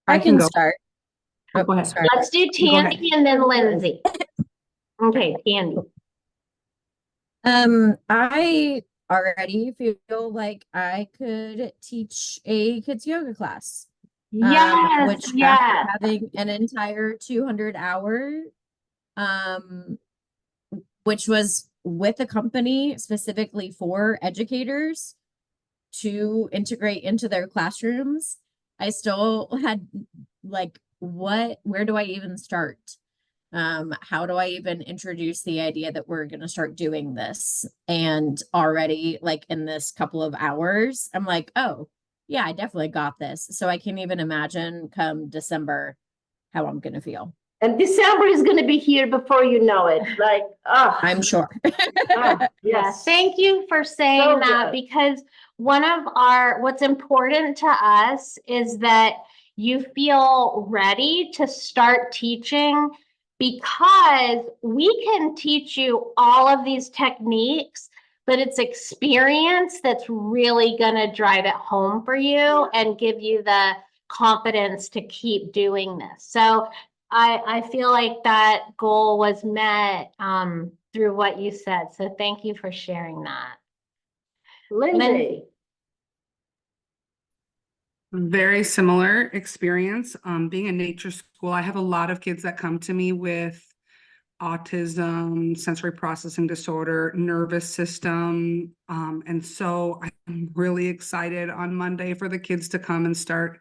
I I can can go. start. Oh, Oh, go ahead. sorry. Let's do Go ahead. Tandy and then Lindsay. Okay, Tandy. I already feel like I could teach a kids yoga class. Yes, Which after yes. having an entire 200 hour, um, which was with a company specifically for educators to integrate into their classrooms, I still had like, where do I even start? How do I even introduce the idea that we're going to start doing this? And already, like in this couple of hours, I'm like, oh, yeah, I definitely got this. So I can't even imagine come December how I'm going to feel. And December is going to be here before you know it. Like, I'm sure. yes. Yes. Thank you for saying So that, good. because what's important to us is that you feel ready to start teaching, because we can teach you all of these techniques, but it's experience that's really going to drive it home for you and give you the confidence to keep doing this. So I feel like that goal was met through what you said. So thank you for sharing that. Lindsay. Very similar experience. Being a nature school, I have a lot of kids that come to me with autism, sensory processing disorder, nervous system. And so I'm really excited on Monday for the kids to come and start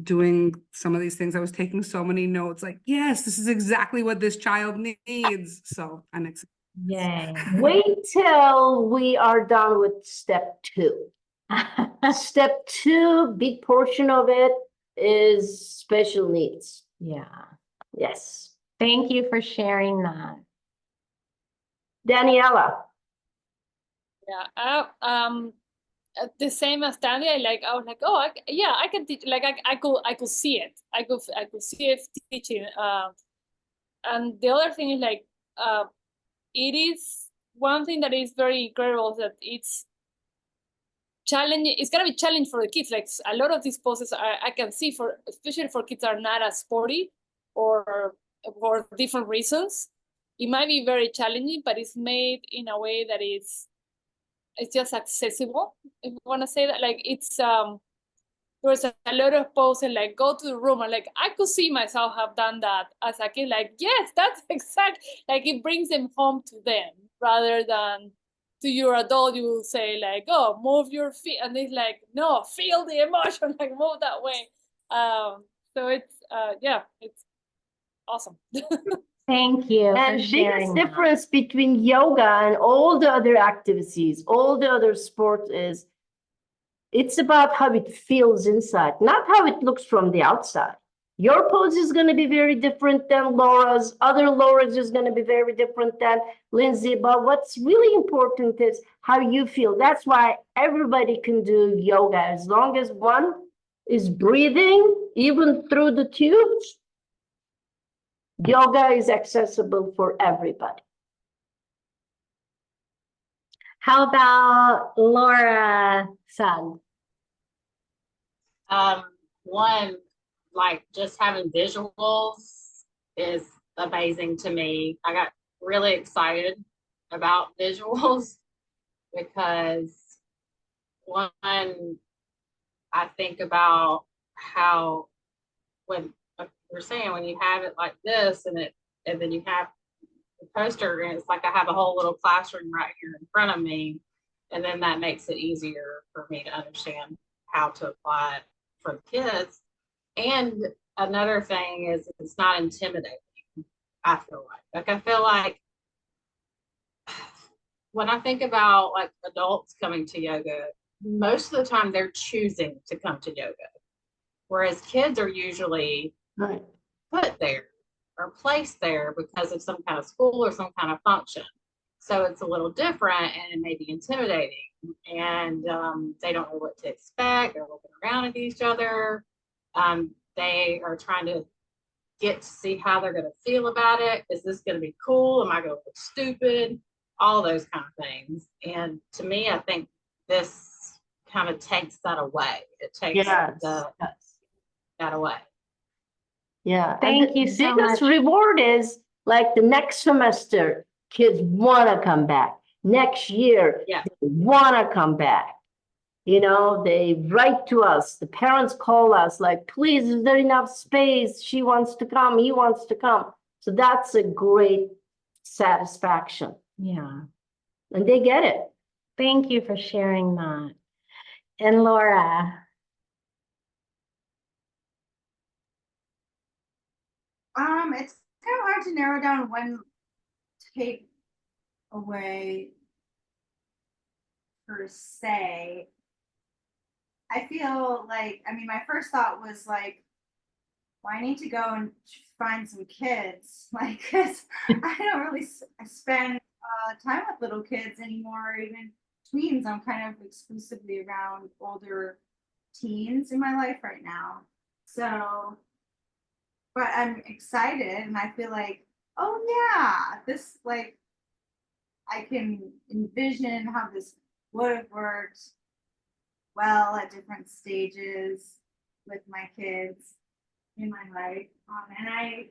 doing some of these things. I was taking so many notes, like, yes, this is exactly what this child needs. So I'm excited. Yay. Wait till we are done with step 2. Step 2, big portion of it is special needs. Yeah. Yes. Thank you for sharing that. Daniela. Yeah, the same as Tandy. I was like, oh, yeah, I can teach. Like, I could see it. I could see it teaching. And the other thing is like, it is one thing that is very incredible, that it's challenging. It's gonna be challenging for the kids. Like, a lot of these poses I can see, for especially for kids that are not as sporty or for different reasons. It might be very challenging, but it's made in a way that it's just accessible, if you want to say that. Like, it's there's a lot of poses like go to the room, and like I could see myself have done that as a kid. Like, yes, that's exact. Like, it brings them home to them rather than to your adult. You will say like, oh, move your feet, and it's like, no, feel the emotion, like move that way. So it's yeah, it's awesome. Thank you for And sharing biggest that. difference between yoga and all the other activities, all the other sports, is it's about how it feels inside, not how it looks from the outside. Your pose is going to be very different than Laura's. Other Laura's is going to be very different than Lindsay. But what's really important is how you feel. That's why everybody can do yoga, as long as one is breathing, even through the tubes. Yoga is accessible for everybody. How about Laura Sugg? One, like, just having visuals is amazing to me. I got really excited about visuals because, one, I think about how, when you're saying, when you have it like this, and then you have the poster, and it's like I have a whole little classroom right here in front of me, and then that makes it easier for me to understand how to apply it for the kids. And another thing is, it's not intimidating. I feel I feel like when I think about like adults coming to yoga, most of the time they're choosing to come to yoga, whereas kids are usually Right. put there or placed there because of some kind of school or some kind of function. So it's a little different, and it may be intimidating, and they don't know what to expect. They're looking around at each other. They are trying to get to see how they're going to feel about it. Is this going to be cool? Am I going to look stupid? All those kind of things. And to me, I think this kind of takes that away. It takes Yes. that away. Yeah. and Thank the you so biggest much. reward is like the next semester, kids want to come back. Next year, Yeah. they want to come back. You know, they write to us, the parents call us like, please, is there enough space? She wants to come, he wants to come. So that's a great satisfaction, Yeah. and they get it. Thank you for sharing that. And Laura. It's kind of hard to narrow down one take away per se. I feel like, I mean, my first thought was like, well, I need to go and find some kids, like, because I don't really spend time with little kids anymore, even tweens. I'm kind of exclusively around older teens in my life right now. So, but I'm excited and I feel like, oh yeah, this like, I can envision how this would have worked well at different stages with my kids in my life. And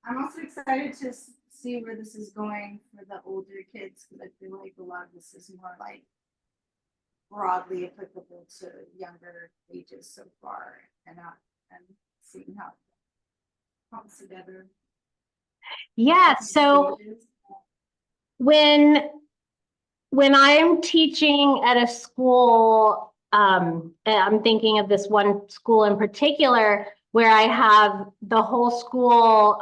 I'm also excited to see where this is going for the older kids, because I feel like a lot of this is more like broadly applicable to younger ages so far, and seeing how it comes together. Yeah, so when I'm teaching at a school, I'm thinking of this one school in particular where I have the whole school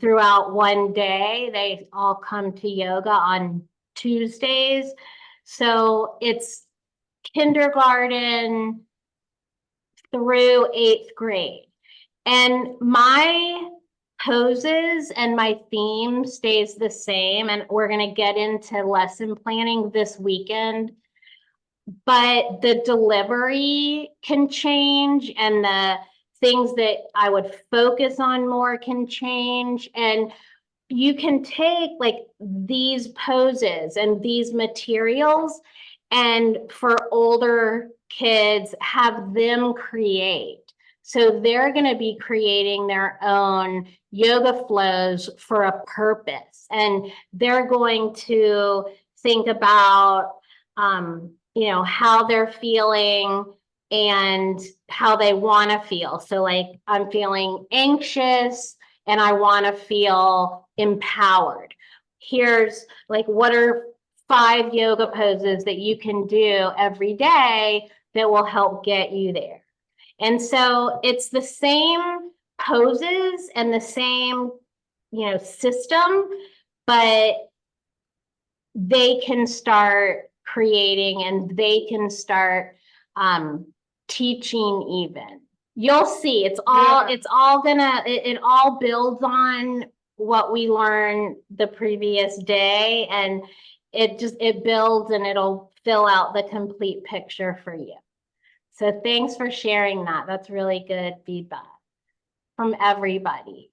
throughout one day. They all come to yoga on Tuesdays. So it's kindergarten through 8th grade. And my poses and my theme stays the same. And we're going to get into lesson planning this weekend. But the delivery can change, and the things that I would focus on more can change. And you can take like these poses and these materials, and for older kids, have them create. So they're going to be creating their own yoga flows for a purpose, and they're going to think about, you know, how they're feeling and how they want to feel. So like, I'm feeling anxious and I want to feel empowered. Here's like, what are 5 yoga poses that you can do every day that will help get you there? And so it's the same poses and the same, you know, system, but they can start creating and they can start teaching even. You'll see, it's all gonna, it all builds on what we learned the previous day, and it builds and it'll fill out the complete picture for you. So thanks for sharing that. That's really good feedback from everybody.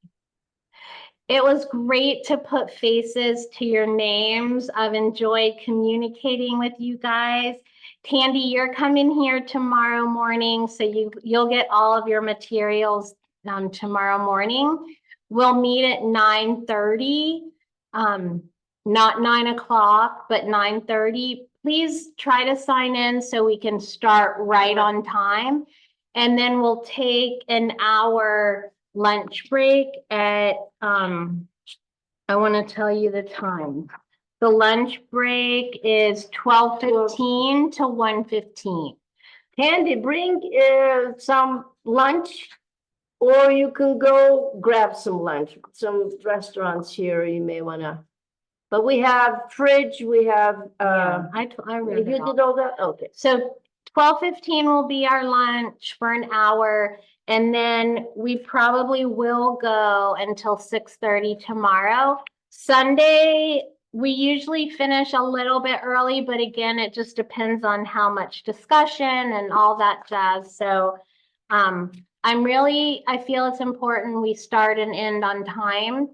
It was great to put faces to your names. I've enjoyed communicating with you guys. Tandy, you're coming here tomorrow morning, so you'll get all of your materials tomorrow morning. We'll meet at 9:30, not 9 o'clock, but 9:30. Please try to sign in so we can start right on time. And then we'll take an hour lunch break at, I want to tell you the time. The lunch break is 12:15 to 1:15. Candy, bring some lunch, or you can go grab some lunch. Some restaurants here you may wanna. But we have fridge, we have, I read you it all. did all that? Okay. So 12:15 will be our lunch for an hour, and then we probably will go until 6:30 tomorrow. Sunday, we usually finish a little bit early, but again, it just depends on how much discussion and all that jazz. So I feel it's important we start and end on time,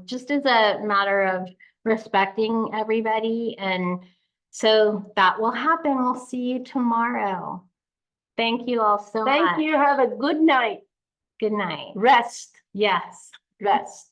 just as a matter of respecting everybody. And so that will happen. We'll see you tomorrow. Thank you all so much. Thank you. Have a good night. Good night. Rest, Yes. rest.